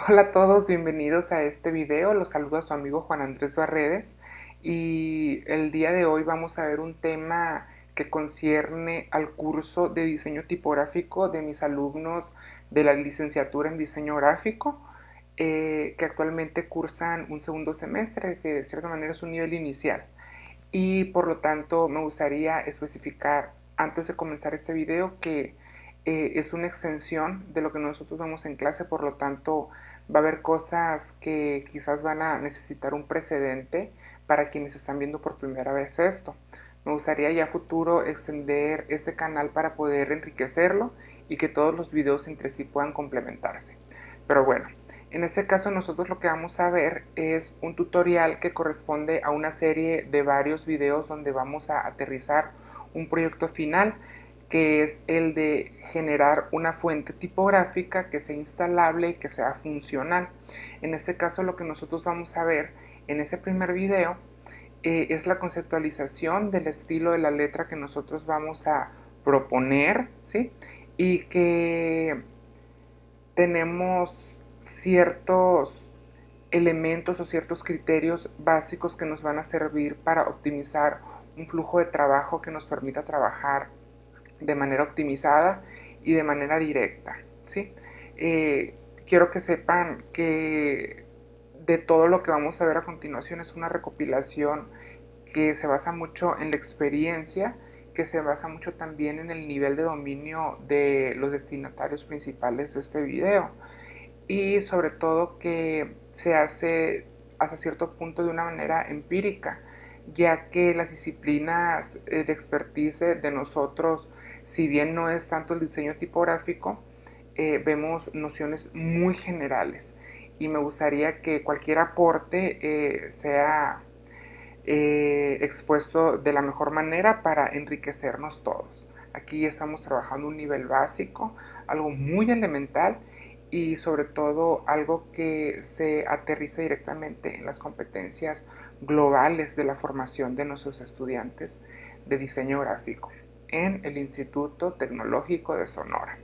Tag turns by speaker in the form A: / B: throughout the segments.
A: Hola a todos, bienvenidos a este video. Los saluda su amigo Juan Andrés Barredes y el día de hoy vamos a ver un tema que concierne al curso de diseño tipográfico de mis alumnos de la licenciatura en diseño gráfico, que actualmente cursan un segundo semestre, que de cierta manera es un nivel inicial. Y por lo tanto me gustaría especificar antes de comenzar este video que es una extensión de lo que nosotros vemos en clase, por lo tanto va a haber cosas que quizás van a necesitar un precedente para quienes están viendo por primera vez esto. Me gustaría ya a futuro extender este canal para poder enriquecerlo y que todos los videos entre sí puedan complementarse. Pero bueno, en este caso nosotros lo que vamos a ver es un tutorial que corresponde a una serie de varios videos donde vamos a aterrizar un proyecto final, que es el de generar una fuente tipográfica que sea instalable y que sea funcional. En este caso lo que nosotros vamos a ver en ese primer video es la conceptualización del estilo de la letra que nosotros vamos a proponer, ¿sí? Y que tenemos ciertos elementos o ciertos criterios básicos que nos van a servir para optimizar un flujo de trabajo que nos permita trabajar de manera optimizada y de manera directa, ¿sí? Quiero que sepan que de todo lo que vamos a ver a continuación es una recopilación que se basa mucho en la experiencia, que se basa mucho también en el nivel de dominio de los destinatarios principales de este video y sobre todo que se hace hasta cierto punto de una manera empírica, ya que las disciplinas de expertise de nosotros, si bien no es tanto el diseño tipográfico, vemos nociones muy generales y me gustaría que cualquier aporte sea expuesto de la mejor manera para enriquecernos todos. Aquí estamos trabajando un nivel básico, algo muy elemental y sobre todo algo que se aterriza directamente en las competencias globales de la formación de nuestros estudiantes de diseño gráfico en el Instituto Tecnológico de Sonora.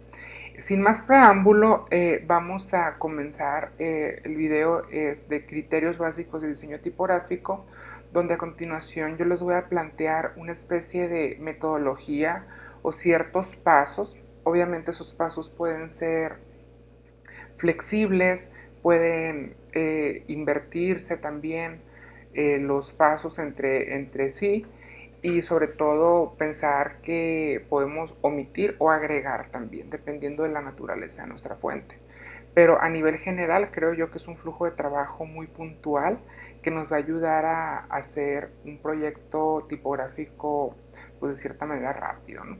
A: Sin más preámbulo, vamos a comenzar. El video es de criterios básicos de diseño tipográfico, donde a continuación yo les voy a plantear una especie de metodología o ciertos pasos. Obviamente esos pasos pueden ser flexibles, pueden invertirse también los pasos entre sí y sobre todo pensar que podemos omitir o agregar también, dependiendo de la naturaleza de nuestra fuente. Pero a nivel general creo yo que es un flujo de trabajo muy puntual que nos va a ayudar a hacer un proyecto tipográfico pues de cierta manera rápido, ¿no?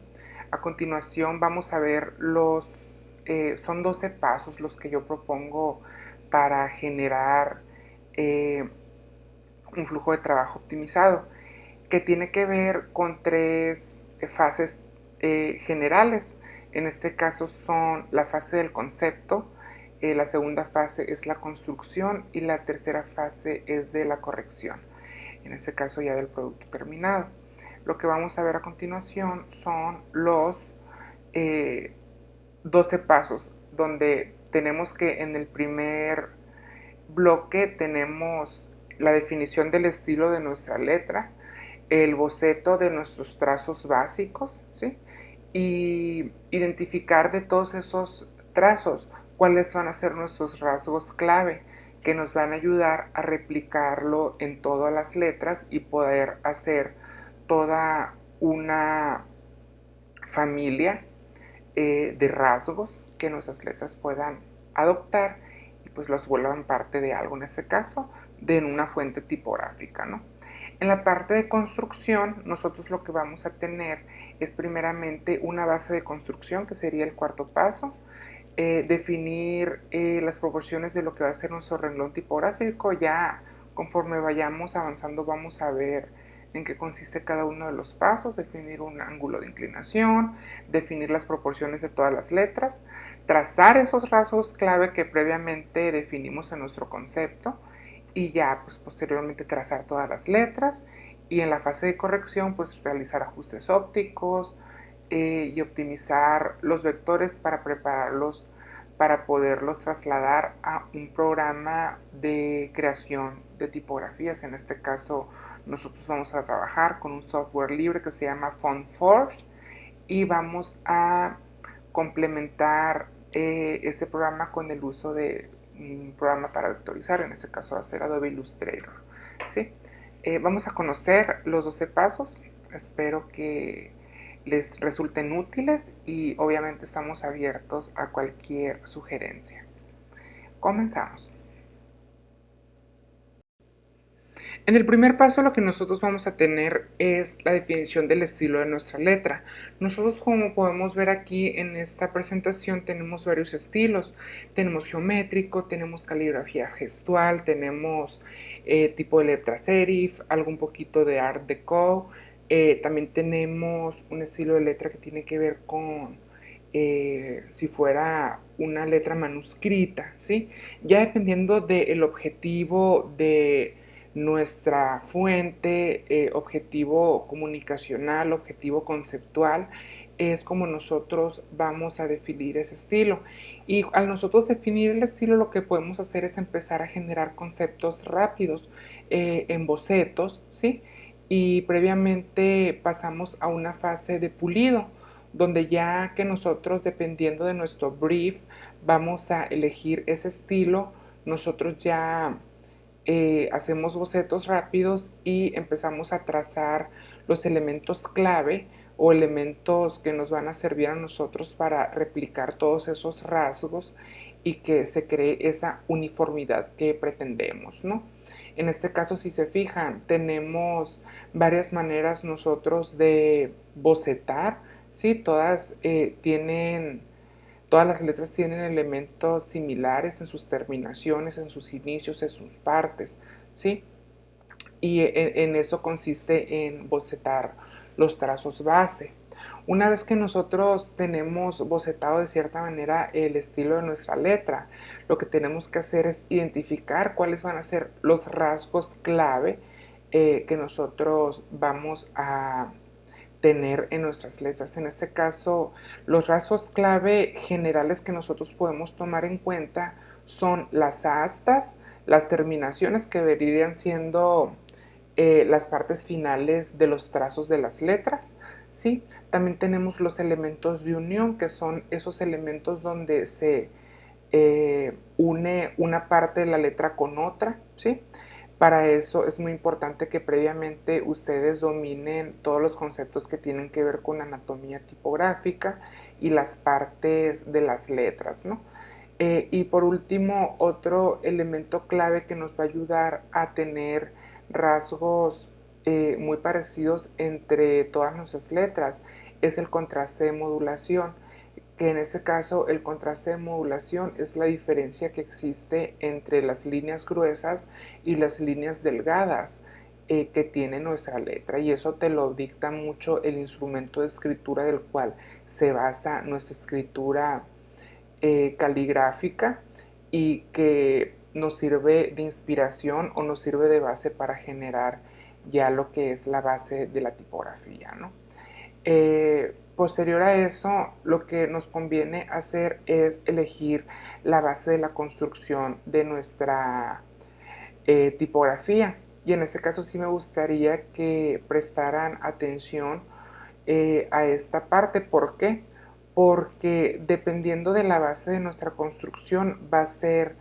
A: A continuación vamos a ver son 12 pasos los que yo propongo para generar eh, un flujo de trabajo optimizado, que tiene que ver con tres fases generales. En este caso son la fase del concepto, la segunda fase es la construcción y la tercera fase es de la corrección, en este caso ya del producto terminado. Lo que vamos a ver a continuación son los eh, 12 pasos, donde tenemos que en el primer bloque tenemos la definición del estilo de nuestra letra, el boceto de nuestros trazos básicos, ¿sí? Y identificar de todos esos trazos cuáles van a ser nuestros rasgos clave que nos van a ayudar a replicarlo en todas las letras y poder hacer toda una familia de rasgos que nuestras letras puedan adoptar y pues los vuelvan parte de algo, en este caso de una fuente tipográfica, ¿no? En la parte de construcción, nosotros lo que vamos a tener es primeramente una base de construcción, que sería el cuarto paso, definir las proporciones de lo que va a ser nuestro renglón tipográfico. Ya conforme vayamos avanzando vamos a ver en qué consiste cada uno de los pasos, definir un ángulo de inclinación, definir las proporciones de todas las letras, trazar esos rasgos clave que previamente definimos en nuestro concepto y ya pues posteriormente trazar todas las letras y en la fase de corrección pues realizar ajustes ópticos y optimizar los vectores para prepararlos para poderlos trasladar a un programa de creación de tipografías. En este caso, nosotros vamos a trabajar con un software libre que se llama FontForge y vamos a complementar ese programa con el uso de un programa para vectorizar. En este caso va a ser Adobe Illustrator, ¿sí? Vamos a conocer los 12 pasos. Espero que les resulten útiles y obviamente estamos abiertos a cualquier sugerencia. Comenzamos. En el primer paso lo que nosotros vamos a tener es la definición del estilo de nuestra letra. Nosotros, como podemos ver aquí en esta presentación, tenemos varios estilos. Tenemos geométrico, tenemos caligrafía gestual, tenemos tipo de letra serif, algo un poquito de art deco. También tenemos un estilo de letra que tiene que ver con si fuera una letra manuscrita, ¿sí? Ya dependiendo del objetivo de nuestra fuente, objetivo comunicacional, objetivo conceptual, es como nosotros vamos a definir ese estilo. Y al nosotros definir el estilo, lo que podemos hacer es empezar a generar conceptos rápidos en bocetos, ¿sí? Y previamente pasamos a una fase de pulido, donde ya que nosotros, dependiendo de nuestro brief, vamos a elegir ese estilo, nosotros ya hacemos bocetos rápidos y empezamos a trazar los elementos clave o elementos que nos van a servir a nosotros para replicar todos esos rasgos y que se cree esa uniformidad que pretendemos, ¿no? En este caso, si se fijan, tenemos varias maneras nosotros de bocetar, ¿sí? Todas las letras tienen elementos similares en sus terminaciones, en sus inicios, en sus partes, ¿sí? Y en eso consiste en bocetar los trazos base. Una vez que nosotros tenemos bocetado de cierta manera el estilo de nuestra letra, lo que tenemos que hacer es identificar cuáles van a ser los rasgos clave que nosotros vamos a tener en nuestras letras. En este caso, los rasgos clave generales que nosotros podemos tomar en cuenta son las astas, las terminaciones que vendrían siendo las partes finales de los trazos de las letras, ¿sí? También tenemos los elementos de unión, que son esos elementos donde se une una parte de la letra con otra, ¿sí? Para eso es muy importante que previamente ustedes dominen todos los conceptos que tienen que ver con anatomía tipográfica y las partes de las letras, ¿no? Y por último, otro elemento clave que nos va a ayudar a tener rasgos muy parecidos entre todas nuestras letras es el contraste de modulación, que en este caso el contraste de modulación es la diferencia que existe entre las líneas gruesas y las líneas delgadas que tiene nuestra letra, y eso te lo dicta mucho el instrumento de escritura del cual se basa nuestra escritura caligráfica y que nos sirve de inspiración o nos sirve de base para generar ya lo que es la base de la tipografía, ¿no? Posterior a eso, lo que nos conviene hacer es elegir la base de la construcción de nuestra tipografía. Y en este caso sí me gustaría que prestaran atención a esta parte. ¿Por qué? Porque dependiendo de la base de nuestra construcción va a ser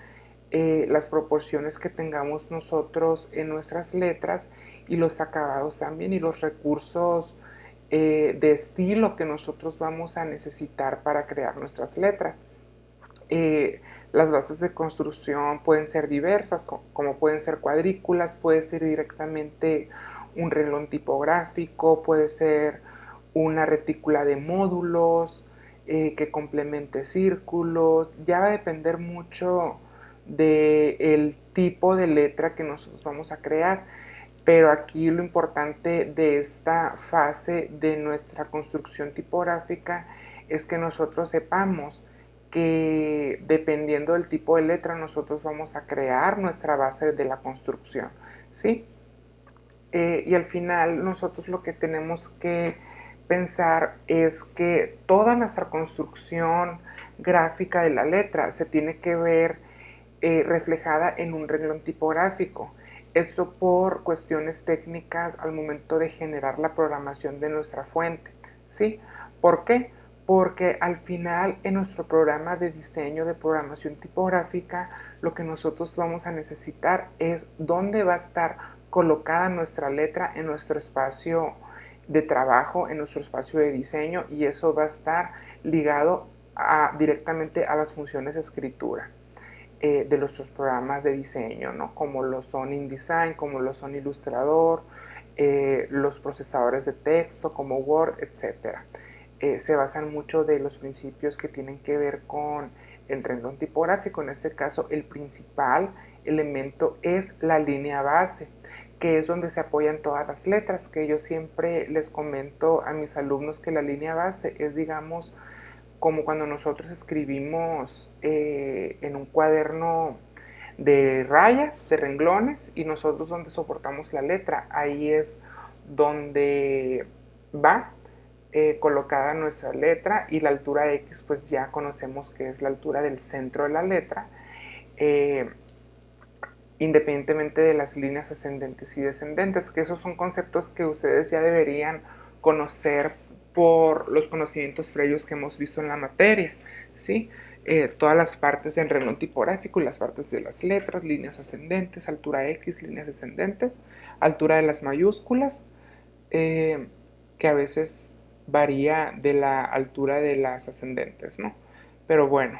A: las proporciones que tengamos nosotros en nuestras letras y los acabados también y los recursos de estilo que nosotros vamos a necesitar para crear nuestras letras. Las bases de construcción pueden ser diversas, como pueden ser cuadrículas, puede ser directamente un renglón tipográfico, puede ser una retícula de módulos que complemente círculos. Ya va a depender mucho del tipo de letra que nosotros vamos a crear. Pero aquí lo importante de esta fase de nuestra construcción tipográfica es que nosotros sepamos que dependiendo del tipo de letra nosotros vamos a crear nuestra base de la construcción, ¿sí? Y al final nosotros lo que tenemos que pensar es que toda nuestra construcción gráfica de la letra se tiene que ver reflejada en un renglón tipográfico. Esto por cuestiones técnicas al momento de generar la programación de nuestra fuente, ¿sí? ¿Por qué? Porque al final en nuestro programa de diseño de programación tipográfica lo que nosotros vamos a necesitar es dónde va a estar colocada nuestra letra en nuestro espacio de trabajo, en nuestro espacio de diseño, y eso va a estar ligado directamente a las funciones de escritura de nuestros programas de diseño, ¿no? Como lo son InDesign, como lo son Illustrator, los procesadores de texto como Word, etc. Se basan mucho de los principios que tienen que ver con el renglón tipográfico. En este caso, el principal elemento es la línea base, que es donde se apoyan todas las letras, que yo siempre les comento a mis alumnos que la línea base es, digamos, como cuando nosotros escribimos en un cuaderno de rayas, de renglones, y nosotros donde soportamos la letra, ahí es donde va colocada nuestra letra, y la altura X pues ya conocemos que es la altura del centro de la letra, independientemente de las líneas ascendentes y descendentes, que esos son conceptos que ustedes ya deberían conocer por los conocimientos previos que hemos visto en la materia, ¿sí? Todas las partes del renglón tipográfico y las partes de las letras, líneas ascendentes, altura X, líneas descendentes, altura de las mayúsculas, que a veces varía de la altura de las ascendentes, ¿no? Pero bueno,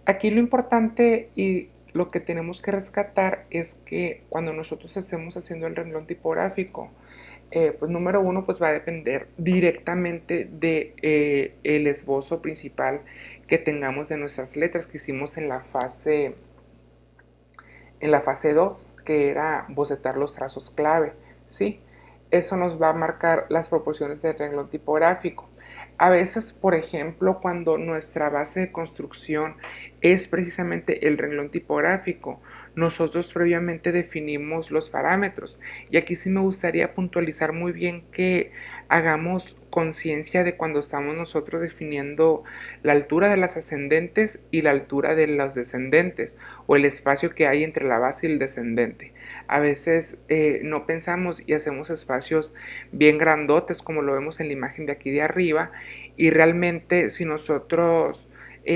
A: aquí lo importante y lo que tenemos que rescatar es que cuando nosotros estemos haciendo el renglón tipográfico, pues número uno, pues va a depender directamente de el esbozo principal que tengamos de nuestras letras que hicimos en la fase 2, que era bocetar los trazos clave, ¿sí? Eso nos va a marcar las proporciones del renglón tipográfico. A veces, por ejemplo, cuando nuestra base de construcción es precisamente el renglón tipográfico, nosotros previamente definimos los parámetros. Y aquí sí me gustaría puntualizar muy bien que hagamos conciencia de cuando estamos nosotros definiendo la altura de las ascendentes y la altura de los descendentes, o el espacio que hay entre la base y el descendente. A veces no pensamos y hacemos espacios bien grandotes como lo vemos en la imagen de aquí de arriba, y realmente si nosotros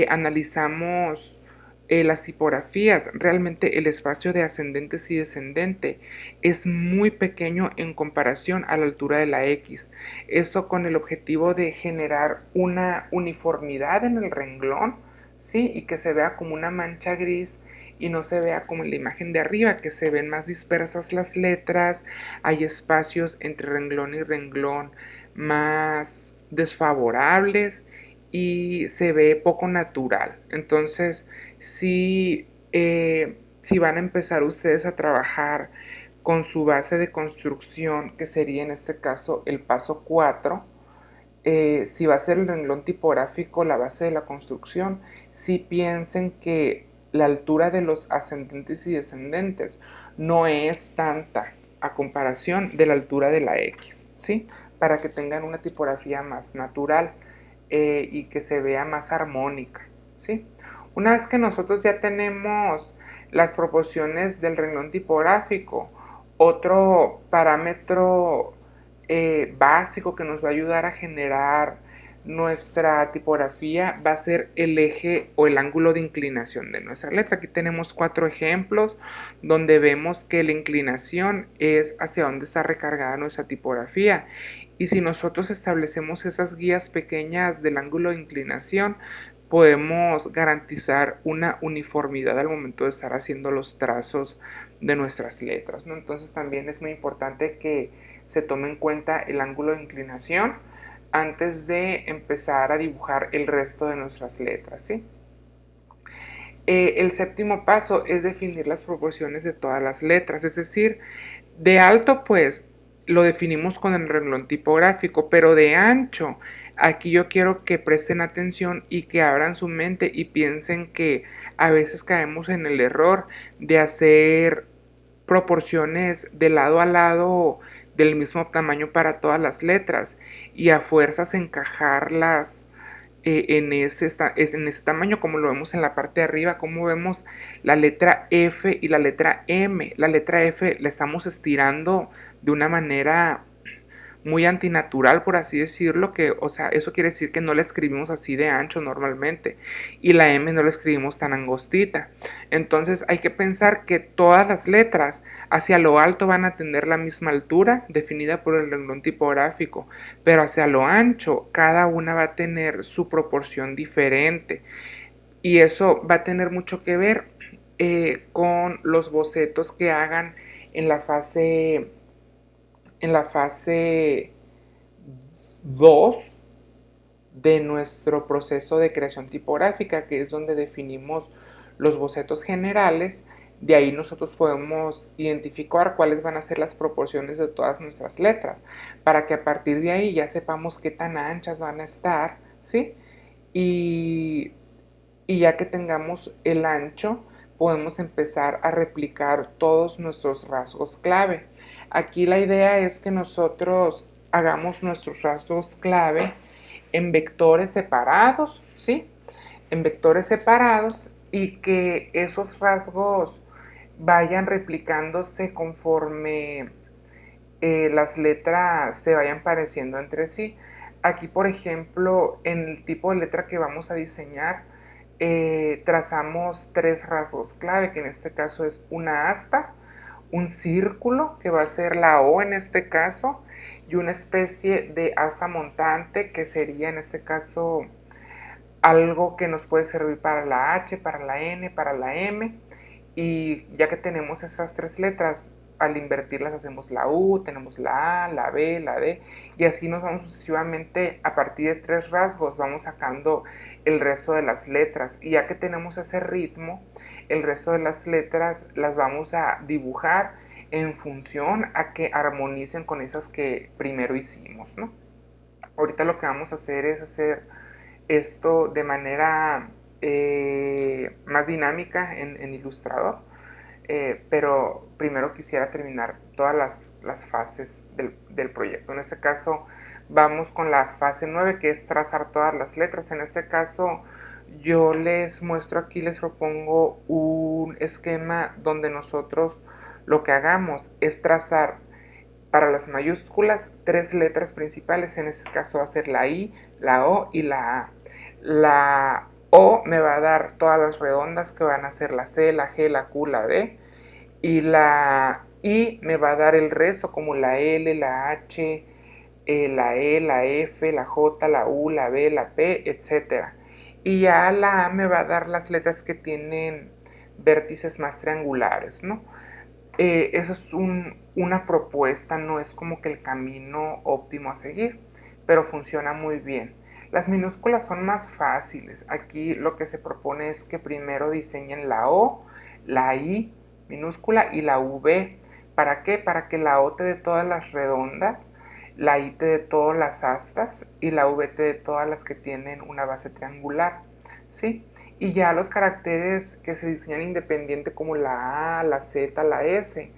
A: analizamos las tipografías, realmente el espacio de ascendentes y descendente es muy pequeño en comparación a la altura de la X. Esto con el objetivo de generar una uniformidad en el renglón, ¿sí? Y que se vea como una mancha gris y no se vea como en la imagen de arriba, que se ven más dispersas las letras, hay espacios entre renglón y renglón más desfavorables y se ve poco natural. Entonces, si van a empezar ustedes a trabajar con su base de construcción, que sería en este caso el paso 4, si va a ser el renglón tipográfico la base de la construcción, si piensen que la altura de los ascendentes y descendentes no es tanta a comparación de la altura de la X, ¿sí? Para que tengan una tipografía más natural y que se vea más armónica, ¿sí? Una vez que nosotros ya tenemos las proporciones del renglón tipográfico, otro parámetro básico que nos va a ayudar a generar nuestra tipografía va a ser el eje o el ángulo de inclinación de nuestra letra. Aquí tenemos 4 ejemplos donde vemos que la inclinación es hacia donde está recargada nuestra tipografía, y si nosotros establecemos esas guías pequeñas del ángulo de inclinación, podemos garantizar una uniformidad al momento de estar haciendo los trazos de nuestras letras, ¿no? Entonces también es muy importante que se tome en cuenta el ángulo de inclinación antes de empezar a dibujar el resto de nuestras letras, ¿sí? El séptimo paso es definir las proporciones de todas las letras, es decir, de alto pues lo definimos con el renglón tipográfico, pero de ancho, aquí yo quiero que presten atención y que abran su mente y piensen que a veces caemos en el error de hacer proporciones de lado a lado del mismo tamaño para todas las letras y a fuerzas encajarlas en ese tamaño, como lo vemos en la parte de arriba, como vemos la letra F y la letra M. La letra F la estamos estirando de una manera muy antinatural, por así decirlo, que, o sea, eso quiere decir que no la escribimos así de ancho normalmente, y la M no la escribimos tan angostita. Entonces hay que pensar que todas las letras hacia lo alto van a tener la misma altura definida por el renglón tipográfico, pero hacia lo ancho cada una va a tener su proporción diferente, y eso va a tener mucho que ver con los bocetos que hagan en la fase en la fase 2 de nuestro proceso de creación tipográfica, que es donde definimos los bocetos generales. De ahí nosotros podemos identificar cuáles van a ser las proporciones de todas nuestras letras, para que a partir de ahí ya sepamos qué tan anchas van a estar, ¿sí? Y, y ya que tengamos el ancho, podemos empezar a replicar todos nuestros rasgos clave. Aquí la idea es que nosotros hagamos nuestros rasgos clave en vectores separados, ¿sí? En vectores separados, y que esos rasgos vayan replicándose conforme las letras se vayan pareciendo entre sí. Aquí, por ejemplo, en el tipo de letra que vamos a diseñar, trazamos tres rasgos clave, que en este caso es una asta, un círculo, que va a ser la O en este caso, y una especie de asta montante, que sería en este caso algo que nos puede servir para la H, para la N, para la M. Y ya que tenemos esas tres letras, al invertirlas hacemos la U, tenemos la A, la B, la D, y así nos vamos sucesivamente. A partir de tres rasgos vamos sacando el resto de las letras, y ya que tenemos ese ritmo, el resto de las letras las vamos a dibujar en función a que armonicen con esas que primero hicimos, ¿no? Ahorita lo que vamos a hacer es hacer esto de manera más dinámica en Illustrator, pero primero quisiera terminar todas las fases del proyecto. En este caso vamos con la fase 9, que es trazar todas las letras. En este caso yo les muestro aquí, les propongo un esquema donde nosotros lo que hagamos es trazar para las mayúsculas tres letras principales. En este caso va a ser la I, la O y la A. La O me va a dar todas las redondas, que van a ser la C, la G, la Q, la D. Y la I me va a dar el resto, como la L, la H, la E, la F, la J, la U, la B, la P, etc. Y ya la A me va a dar las letras que tienen vértices más triangulares, ¿no? Eso es una propuesta, no es como que el camino óptimo a seguir, pero funciona muy bien. Las minúsculas son más fáciles. Aquí lo que se propone es que primero diseñen la O, la I minúscula y la V. ¿Para qué? Para que la O te dé todas las redondas, la I te dé todas las astas y la V te dé todas las que tienen una base triangular, ¿sí? Y ya los caracteres que se diseñan independiente, como la A, la Z, la S,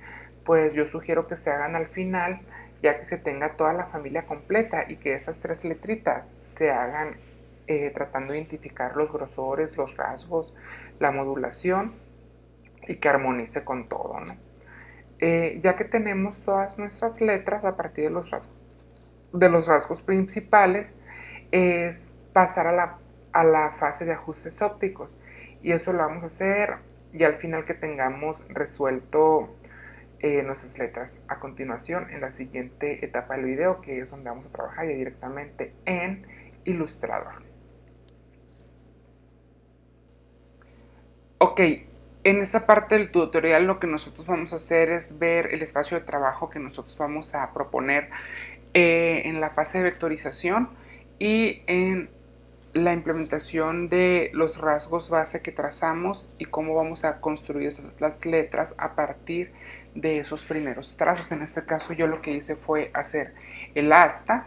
A: pues yo sugiero que se hagan al final, ya que se tenga toda la familia completa, y que esas tres letritas se hagan tratando de identificar los grosores, los rasgos, la modulación, y que armonice con todo, ¿no? Ya que tenemos todas nuestras letras a partir de los rasgos principales, es pasar a la fase de ajustes ópticos, y eso lo vamos a hacer ya al final que tengamos resuelto nuestras letras. A continuación, en la siguiente etapa del video, que es donde vamos a trabajar ya directamente en Illustrator. Ok, en esta parte del tutorial lo que nosotros vamos a hacer es ver el espacio de trabajo que nosotros vamos a proponer en la fase de vectorización y en la implementación de los rasgos base que trazamos, y cómo vamos a construir las letras a partir de esos primeros trazos. En este caso yo lo que hice fue hacer el asta,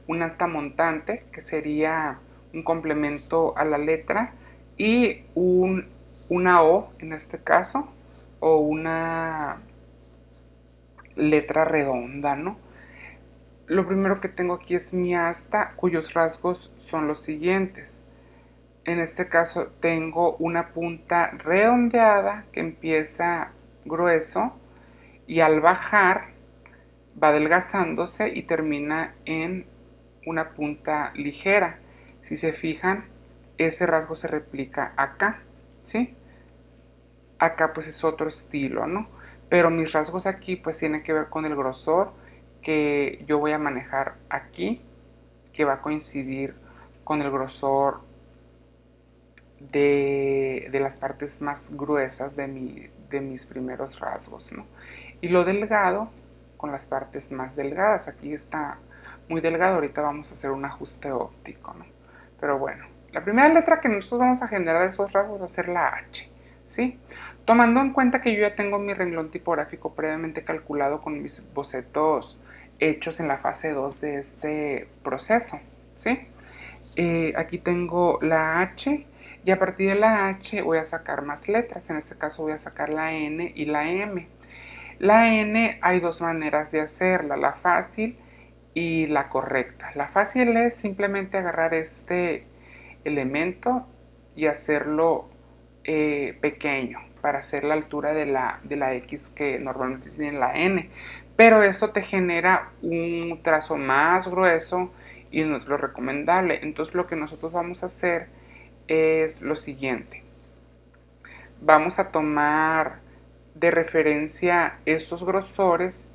A: un asta montante, que sería un complemento a la letra, y una O en este caso, o una letra redonda, ¿no? lo primero que tengo aquí es mi asta, cuyos rasgos son los siguientes. En este caso tengo una punta redondeada que empieza grueso y al bajar va adelgazándose y termina en una punta ligera. Si se fijan, ese rasgo se replica acá, ¿sí? Acá pues es otro estilo, ¿no? Pero mis rasgos aquí pues tienen que ver con el grosor que yo voy a manejar aquí, que va a coincidir con el grosor de las partes más gruesas de mis primeros rasgos, ¿no? Y lo delgado con las partes más delgadas. Aquí está muy delgado, ahorita vamos a hacer un ajuste óptico, ¿no? Pero bueno, la primera letra que nosotros vamos a generar de esos rasgos va a ser la H, ¿sí? Tomando en cuenta que yo ya tengo mi renglón tipográfico previamente calculado con mis bocetos hechos en la fase 2 de este proceso, ¿sí? Aquí tengo la H y a partir de la H voy a sacar más letras. En este caso voy a sacar la N y la M. La N hay dos maneras de hacerla, la fácil y la correcta. La fácil es simplemente agarrar este elemento y hacerlo pequeño para hacer la altura de la X que normalmente tiene la N. Pero esto te genera un trazo más grueso y no es lo recomendable. Entonces lo que nosotros vamos a hacer es lo siguiente. Vamos a tomar de referencia estos grosores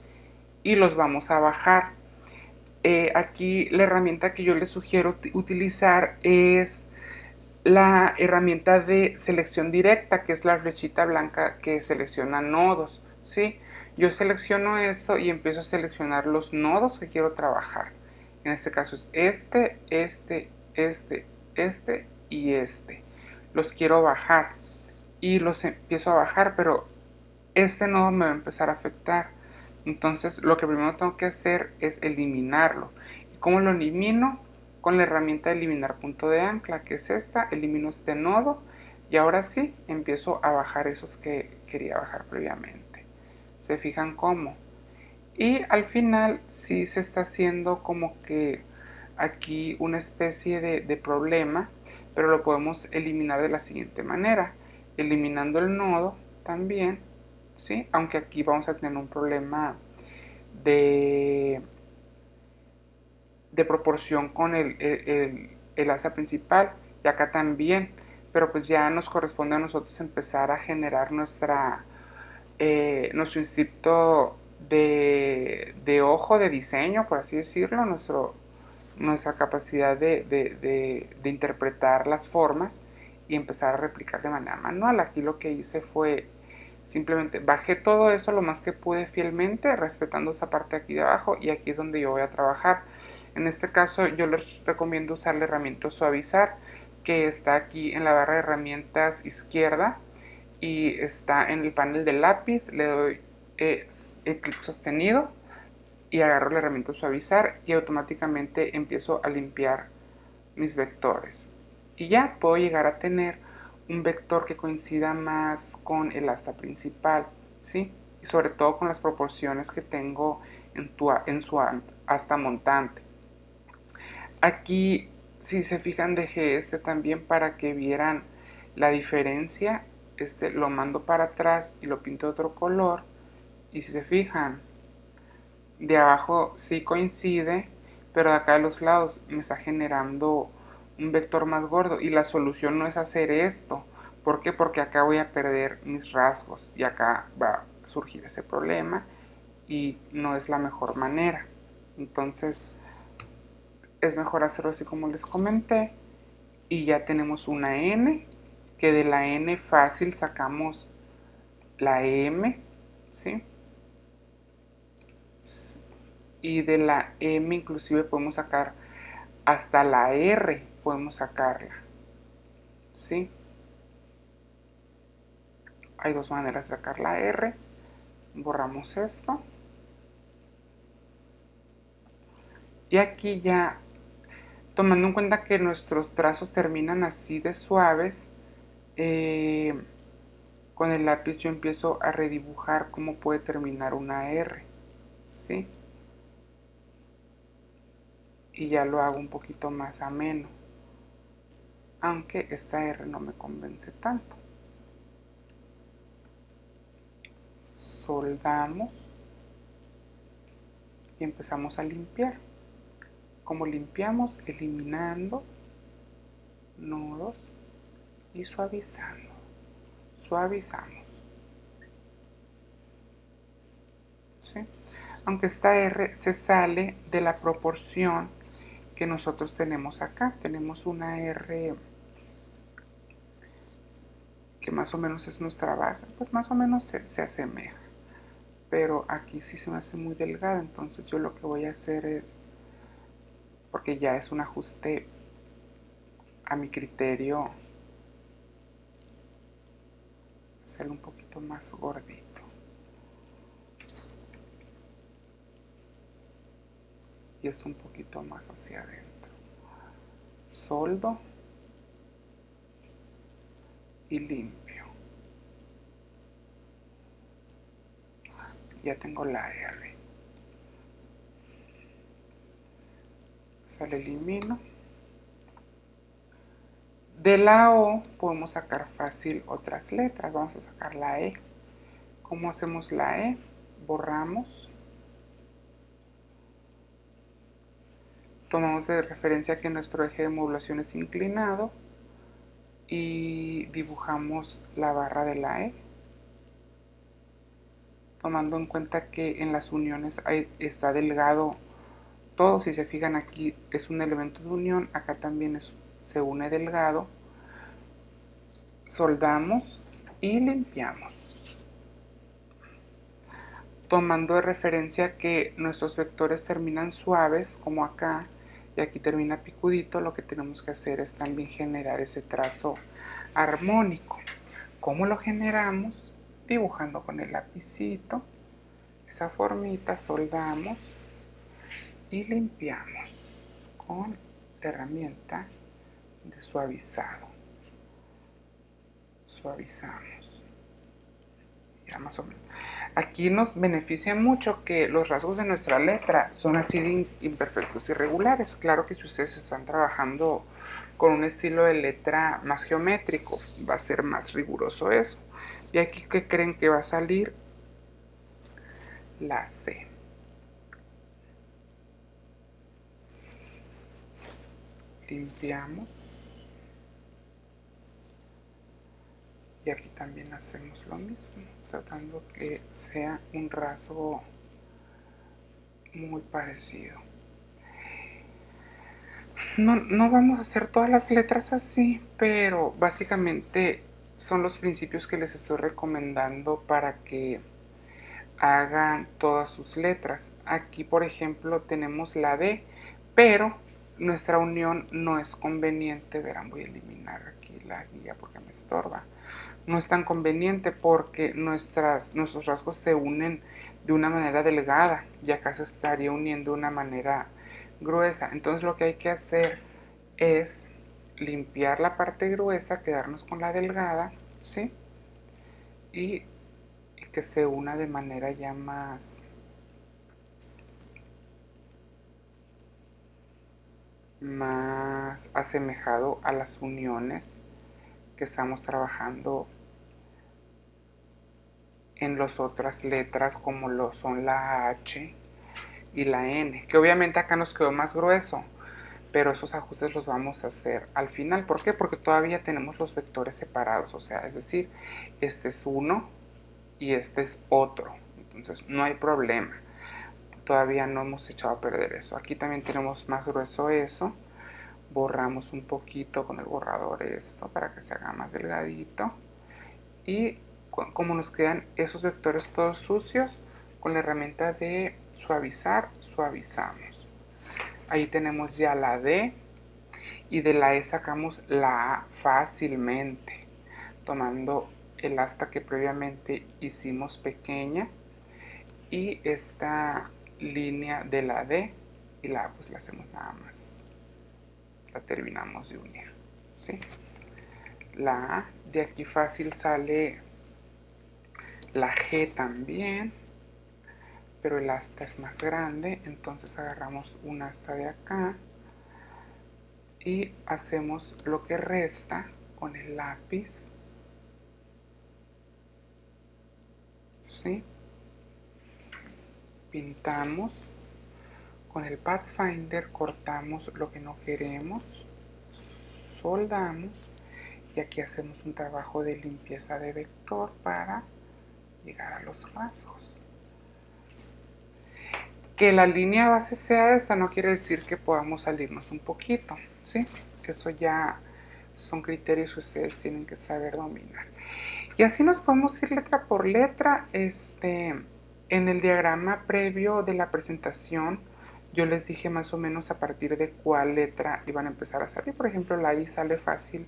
A: y los vamos a bajar. Aquí la herramienta que yo les sugiero utilizar es la herramienta de selección directa, que es la flechita blanca que selecciona nodos, ¿sí? Yo selecciono esto y empiezo a seleccionar los nodos que quiero trabajar. En este caso es este y este. Los quiero bajar y los empiezo a bajar, pero este nodo me va a empezar a afectar. Entonces lo que primero tengo que hacer es eliminarlo. ¿Y cómo lo elimino? Con la herramienta de eliminar punto de ancla, que es esta. Elimino este nodo y ahora sí empiezo a bajar esos que quería bajar previamente. ¿Se fijan cómo? Y al final sí se está haciendo como que aquí una especie de problema, pero lo podemos eliminar de la siguiente manera. Eliminando el nodo también, ¿sí? Aunque aquí vamos a tener un problema de proporción con el asa principal y acá también, pero pues ya nos corresponde a nosotros empezar a generar nuestro instinto de ojo, de diseño, por así decirlo, nuestra capacidad de interpretar las formas y empezar a replicar de manera manual. Aquí lo que hice fue simplemente bajé todo eso lo más que pude fielmente, respetando esa parte aquí de abajo, y aquí es donde yo voy a trabajar. En este caso yo les recomiendo usar la herramienta suavizar, que está aquí en la barra de herramientas izquierda y está en el panel del lápiz. Le doy el clic sostenido y agarro la herramienta suavizar y automáticamente empiezo a limpiar mis vectores. Y ya puedo llegar a tener un vector que coincida más con el asta principal, ¿sí? Y sobre todo con las proporciones que tengo en su asta montante. Aquí, si se fijan, dejé este también para que vieran la diferencia. Este lo mando para atrás y lo pinto de otro color. Y si se fijan, de abajo sí coincide, pero de acá de los lados me está generando un vector más gordo, y la solución no es hacer esto. ¿Por qué? Porque acá voy a perder mis rasgos y acá va a surgir ese problema y no es la mejor manera. Entonces es mejor hacerlo así como les comenté, y ya tenemos una N, que de la N fácil sacamos la M, ¿sí? Y de la M inclusive podemos sacar hasta la R, podemos sacarla, ¿sí? Hay dos maneras de sacar la R. Borramos esto. Y aquí ya, tomando en cuenta que nuestros trazos terminan así de suaves, con el lápiz yo empiezo a redibujar cómo puede terminar una R, ¿sí? y ya lo hago un poquito más ameno, aunque esta R no me convence tanto. Soldamos y empezamos a limpiar. Como limpiamos, eliminando nudos y suavizando. Suavizamos. ¿Sí? Aunque esta R se sale de la proporción que nosotros tenemos acá. Tenemos una R que más o menos es nuestra base, pues más o menos se asemeja. Pero aquí sí se me hace muy delgada, entonces yo lo que voy a hacer es, porque ya es un ajuste a mi criterio, hacerlo un poquito más gordito. Y es un poquito más hacia adentro. Soldo y limpio. Ya tengo la R. Se la elimino. De la O podemos sacar fácil otras letras. Vamos a sacar la E. ¿Cómo hacemos la E? Borramos. Tomamos de referencia que nuestro eje de modulación es inclinado y dibujamos la barra de la E, tomando en cuenta que en las uniones está delgado todo. Si se fijan, aquí es un elemento de unión, acá también se une delgado. Soldamos y limpiamos, tomando de referencia que nuestros vectores terminan suaves, como acá, y aquí termina picudito. Lo que tenemos que hacer es también generar ese trazo armónico. ¿Cómo lo generamos? Dibujando con el lapicito esa formita, soldamos y limpiamos con la herramienta de suavizado. Suavizamos. Ya más o menos. Aquí nos beneficia mucho que los rasgos de nuestra letra son así de imperfectos y regulares. Claro que si ustedes están trabajando con un estilo de letra más geométrico, va a ser más riguroso eso. Y aquí, ¿qué creen que va a salir? La C. Limpiamos. Y aquí también hacemos lo mismo, tratando que sea un rasgo muy parecido. No vamos a hacer todas las letras así, pero básicamente son los principios que les estoy recomendando para que hagan todas sus letras. Aquí, por ejemplo, tenemos la D, pero nuestra unión no es conveniente. Verán, voy a eliminar aquí la guía porque me estorba. No es tan conveniente porque nuestros rasgos se unen de una manera delgada y acá se estaría uniendo de una manera gruesa. Entonces lo que hay que hacer es limpiar la parte gruesa, quedarnos con la delgada, ¿sí? Y que se una de manera ya más asemejado a las uniones que estamos trabajando en las otras letras, como lo son la H y la N, que obviamente acá nos quedó más grueso, pero esos ajustes los vamos a hacer al final. ¿Por qué? Porque todavía tenemos los vectores separados, o sea, es decir, este es uno y este es otro, entonces no hay problema, todavía no hemos echado a perder eso. Aquí también tenemos más grueso eso, borramos un poquito con el borrador esto para que se haga más delgadito, y como nos quedan esos vectores todos sucios, con la herramienta de suavizar, suavizamos. Ahí tenemos ya la D, y de la E sacamos la A fácilmente, tomando el asta que previamente hicimos pequeña, y esta línea de la D y la A pues la hacemos nada más, la terminamos de unir, ¿sí? La A, de aquí fácil sale la G también, pero el asta es más grande, entonces agarramos un asta de acá y hacemos lo que resta con el lápiz, ¿sí? Pintamos con el Pathfinder, cortamos lo que no queremos, soldamos y aquí hacemos un trabajo de limpieza de vector para llegar a los rasgos. Que la línea base sea esta no quiere decir que podamos salirnos un poquito, ¿sí? Eso ya son criterios que ustedes tienen que saber dominar. Y así nos podemos ir letra por letra. En el diagrama previo de la presentación yo les dije más o menos a partir de cuál letra iban a empezar a salir. Por ejemplo, la I sale fácil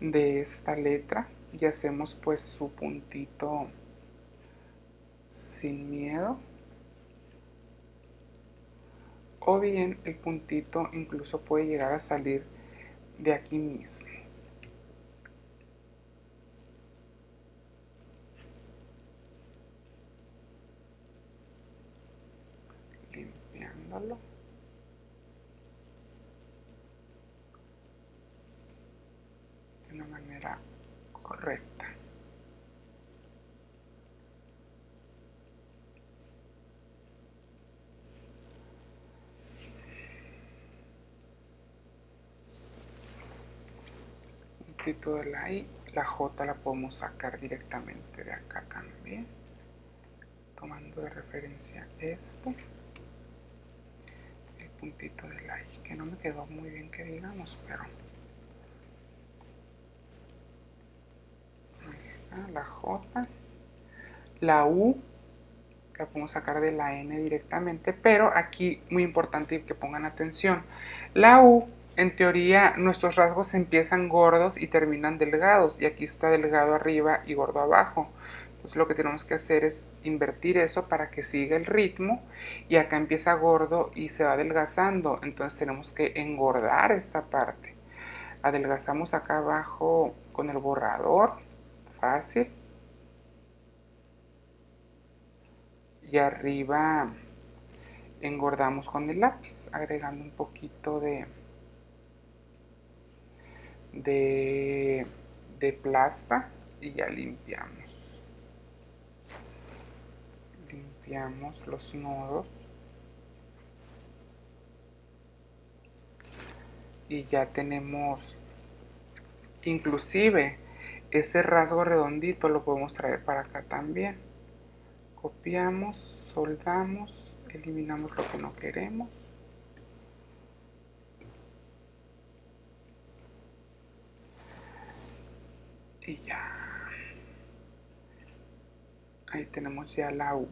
A: de esta letra y hacemos pues su puntito sin miedo. O bien el puntito incluso puede llegar a salir de aquí mismo. Limpiándolo. De una manera correcta. De la I, la J la podemos sacar directamente de acá también, tomando de referencia el puntito de la I, que no me quedó muy bien que digamos, pero ahí está la J. La U la podemos sacar de la N directamente, pero aquí muy importante que pongan atención, la U en teoría nuestros rasgos empiezan gordos y terminan delgados, y aquí está delgado arriba y gordo abajo. Entonces lo que tenemos que hacer es invertir eso para que siga el ritmo, y acá empieza gordo y se va adelgazando, entonces tenemos que engordar esta parte. Adelgazamos acá abajo con el borrador, fácil, y arriba engordamos con el lápiz, agregando un poquito de plasta y ya limpiamos los nodos y ya tenemos inclusive ese rasgo redondito, lo podemos traer para acá también. Copiamos, soldamos, eliminamos lo que no queremos. Y ya. Ahí tenemos ya la U.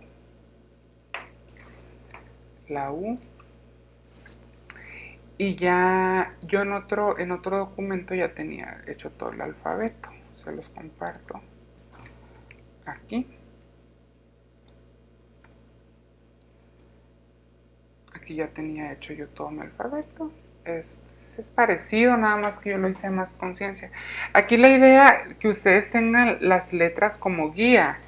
A: La U. Y ya yo en otro documento ya tenía hecho todo el alfabeto. Se los comparto. Aquí. Aquí ya tenía hecho yo todo mi alfabeto. Es parecido, nada más que yo lo hice más conciencia. Aquí la idea que ustedes tengan las letras como guía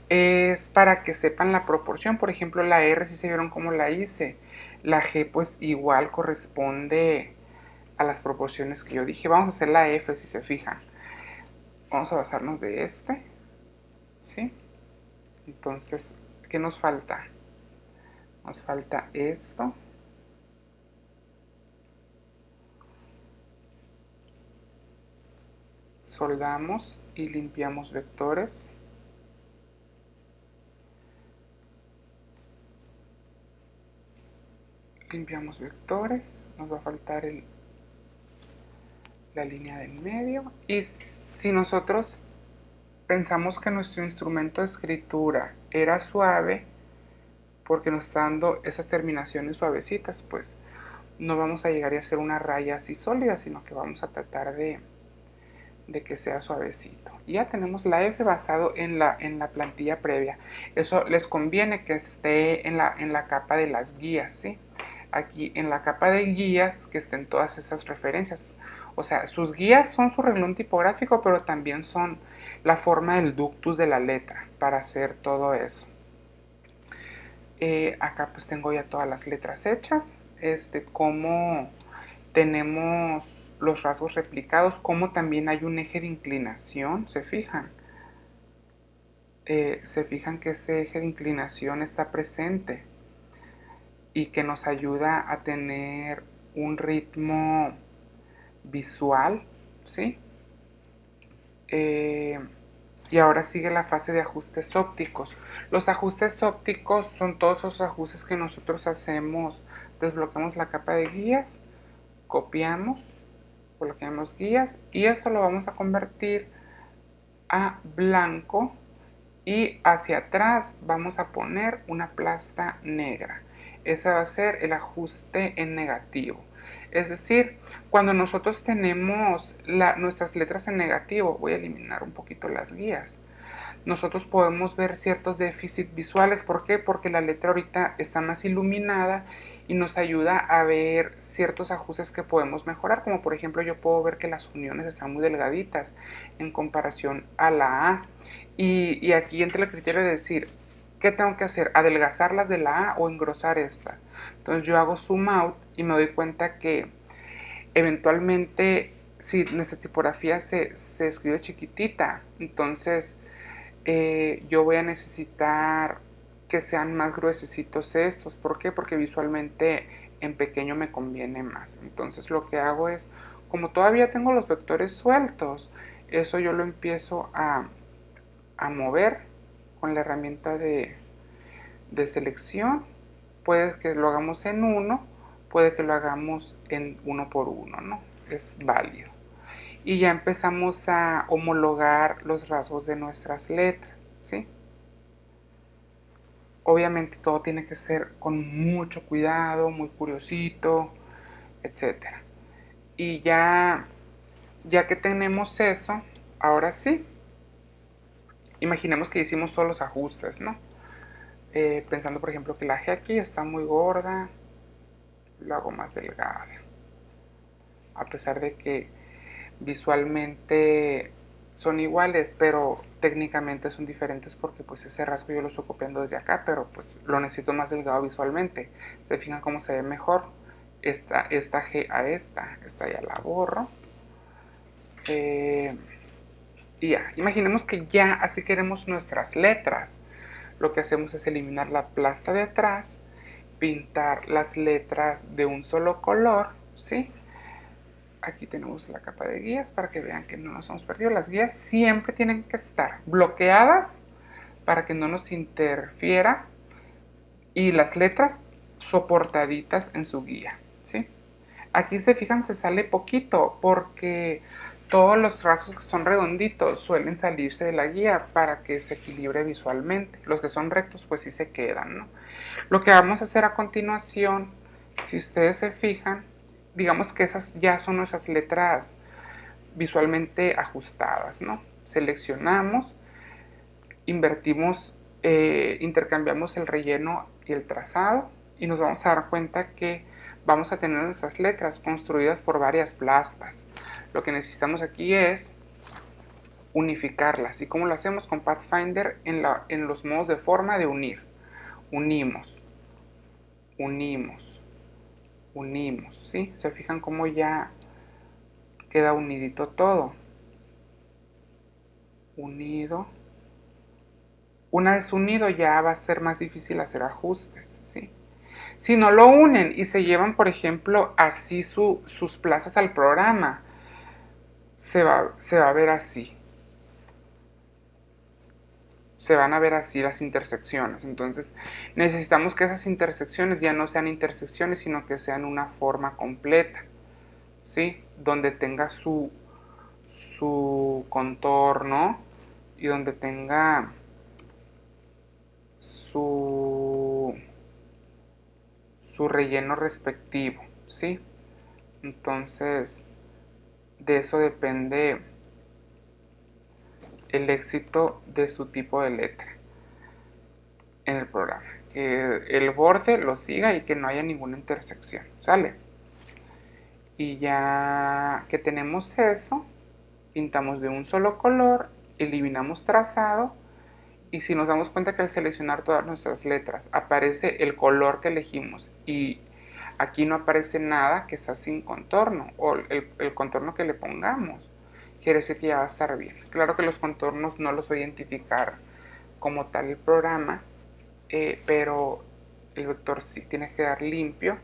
A: es para que sepan la proporción. Por ejemplo, la R, si se vieron cómo la hice. La G pues igual corresponde a las proporciones que yo dije. Vamos a hacer la F, si se fijan. Vamos a basarnos de ¿sí? Entonces, ¿qué nos falta? Nos falta esto. Soldamos y limpiamos vectores. Limpiamos vectores. Nos va a faltar la línea del medio. Y si nosotros pensamos que nuestro instrumento de escritura era suave, porque nos está dando esas terminaciones suavecitas, pues no vamos a llegar a hacer una raya así sólida, sino que vamos a tratar de que sea suavecito. Y ya tenemos la F basado en la plantilla previa. Eso les conviene que esté en la capa de las guías, ¿sí? Aquí en la capa de guías que estén todas esas referencias. O sea, sus guías son su renglón tipográfico, pero también son la forma del ductus de la letra para hacer todo eso. Acá pues tengo ya todas las letras hechas. Como tenemos los rasgos replicados, como también hay un eje de inclinación, ¿se fijan? Se fijan que ese eje de inclinación está presente y que nos ayuda a tener un ritmo visual, ¿sí? Y ahora sigue la fase de ajustes ópticos. Los ajustes ópticos son todos esos ajustes que nosotros hacemos. Desbloqueamos la capa de guías, copiamos, bloqueamos guías y esto lo vamos a convertir a blanco y hacia atrás vamos a poner una plasta negra. Ese va a ser el ajuste en negativo. Es decir, cuando nosotros tenemos nuestras letras en negativo, voy a eliminar un poquito las guías, nosotros podemos ver ciertos déficits visuales. ¿Por qué? Porque la letra ahorita está más iluminada y nos ayuda a ver ciertos ajustes que podemos mejorar, como por ejemplo yo puedo ver que las uniones están muy delgaditas en comparación a la A, y aquí entra el criterio de decir, ¿qué tengo que hacer? ¿Adelgazarlas de la A o engrosar estas? Entonces yo hago zoom out y me doy cuenta que eventualmente si nuestra tipografía se escribe chiquitita, entonces yo voy a necesitar que sean más gruesecitos estos. ¿Por qué? Porque visualmente en pequeño me conviene más. Entonces lo que hago es, como todavía tengo los vectores sueltos, eso yo lo empiezo a mover con la herramienta de selección. Puede que lo hagamos en 1, puede que lo hagamos en 1 por 1, ¿no? Es válido. Y ya empezamos a homologar los rasgos de nuestras letras, ¿sí? Obviamente todo tiene que ser con mucho cuidado, muy curiosito, etc. Y ya que tenemos eso, ahora sí, imaginemos que hicimos todos los ajustes, ¿no? Pensando por ejemplo que la G aquí está muy gorda, lo hago más delgada. A pesar de que visualmente son iguales, pero técnicamente son diferentes porque pues ese rasgo yo lo estoy copiando desde acá, pero pues lo necesito más delgado visualmente. Se fijan cómo se ve mejor esta G a esta ya la borro. Y ya, imaginemos que ya así queremos nuestras letras. Lo que hacemos es eliminar la plasta de atrás, pintar las letras de un solo color, ¿sí? Aquí tenemos la capa de guías para que vean que no nos hemos perdido. Las guías siempre tienen que estar bloqueadas para que no nos interfiera y las letras soportaditas en su guía, ¿sí? Aquí se fijan, se sale poquito porque todos los rasgos que son redonditos suelen salirse de la guía para que se equilibre visualmente. Los que son rectos pues sí se quedan, ¿no? Lo que vamos a hacer a continuación, si ustedes se fijan, digamos que esas ya son nuestras letras visualmente ajustadas, ¿no? Seleccionamos, invertimos, intercambiamos el relleno y el trazado y nos vamos a dar cuenta que vamos a tener nuestras letras construidas por varias plastas. Lo que necesitamos aquí es unificarlas. ¿Y cómo lo hacemos? Con Pathfinder en los modos de forma de unir. Unimos, ¿sí? Se fijan cómo ya queda unidito todo. Unido. Una vez unido ya va a ser más difícil hacer ajustes, ¿sí? Si no lo unen y se llevan, por ejemplo, así sus plazas al programa, se va a ver así. Se van a ver así las intersecciones. Entonces necesitamos que esas intersecciones ya no sean intersecciones, sino que sean una forma completa, ¿sí? Donde tenga su contorno y donde tenga su relleno respectivo, ¿sí? Entonces, de eso depende el éxito de su tipo de letra en el programa. Que el borde lo siga y que no haya ninguna intersección, ¿sale? Y ya que tenemos eso, pintamos de un solo color, eliminamos trazado Y si nos damos cuenta que al seleccionar todas nuestras letras aparece el color que elegimos y aquí no aparece nada que está sin contorno o el contorno que le pongamos, quiere decir que ya va a estar bien. Claro que los contornos no los voy a identificar como tal el programa, pero el vector sí tiene que dar limpio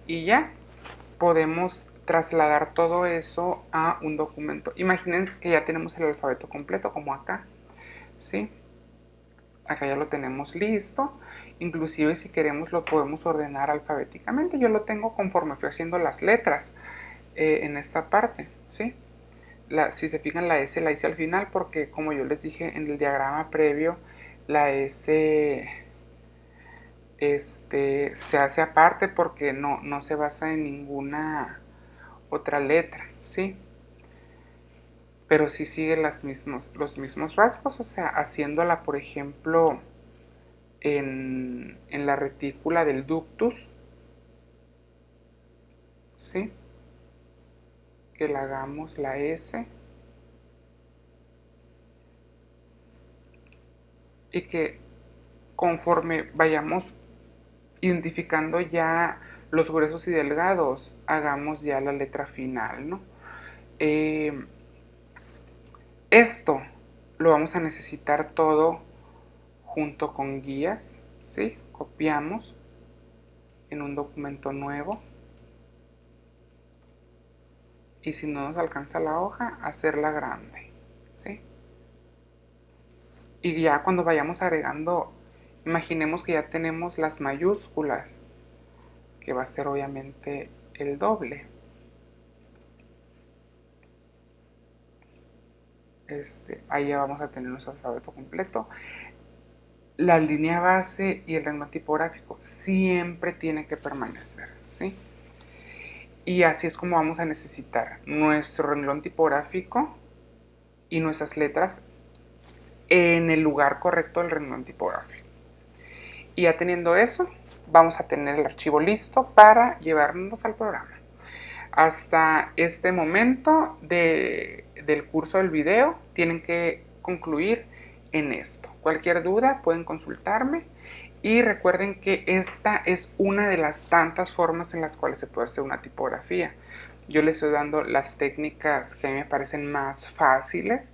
A: y ya podemos trasladar todo eso a un documento. Imaginen que ya tenemos el alfabeto completo como acá, ¿sí? Acá ya lo tenemos listo. Inclusive si queremos lo podemos ordenar alfabéticamente. Yo lo tengo conforme fui haciendo las letras en esta parte, ¿sí? Si se fijan, la S la hice al final porque, como yo les dije en el diagrama previo, la S se hace aparte porque no se basa en ninguna otra letra, ¿sí? Pero sí sigue los mismos rasgos, o sea, haciéndola, por ejemplo, en la retícula del ductus, ¿sí? Que la hagamos la S y que conforme vayamos identificando ya los gruesos y delgados, hagamos ya la letra final, ¿no? Esto lo vamos a necesitar todo junto con guías, ¿sí? Copiamos en un documento nuevo y si no nos alcanza la hoja, hacerla grande, ¿sí? Y ya cuando vayamos agregando, imaginemos que ya tenemos las mayúsculas, que va a ser obviamente el doble. Ahí ya vamos a tener nuestro alfabeto completo. La línea base y el renglón tipográfico siempre tiene que permanecer, ¿sí? Y así es como vamos a necesitar nuestro renglón tipográfico y nuestras letras en el lugar correcto del renglón tipográfico. Y ya teniendo eso, vamos a tener el archivo listo para llevarnos al programa. Hasta este momento del curso del video tienen que concluir en esto. Cualquier duda pueden consultarme y recuerden que esta es una de las tantas formas en las cuales se puede hacer una tipografía. Yo les estoy dando las técnicas que a mí me parecen más fáciles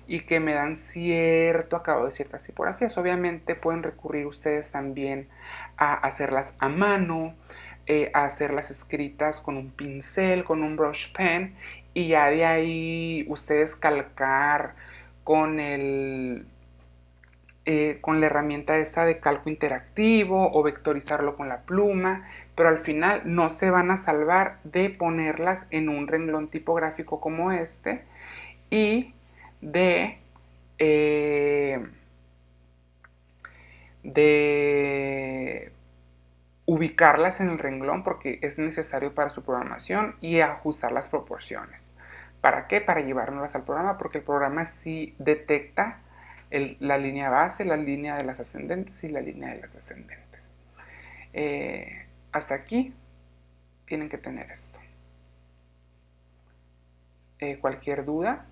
A: y que me dan cierto acabado de ciertas tipografías. Obviamente pueden recurrir ustedes también a hacerlas a mano, a hacerlas escritas con un pincel, con un brush pen, y ya de ahí ustedes calcar con con la herramienta esta de calco interactivo o vectorizarlo con la pluma, pero al final no se van a salvar de ponerlas en un renglón tipográfico como este y de ubicarlas en el renglón porque es necesario para su programación y ajustar las proporciones. ¿Para qué? Para llevárnoslas al programa, porque el programa sí detecta la línea base, la línea de las ascendentes y la línea de las descendentes. Hasta aquí tienen que tener esto. Cualquier duda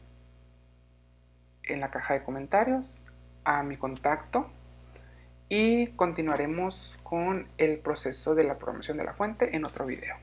A: en la caja de comentarios, a mi contacto, y continuaremos con el proceso de la programación de la fuente en otro video.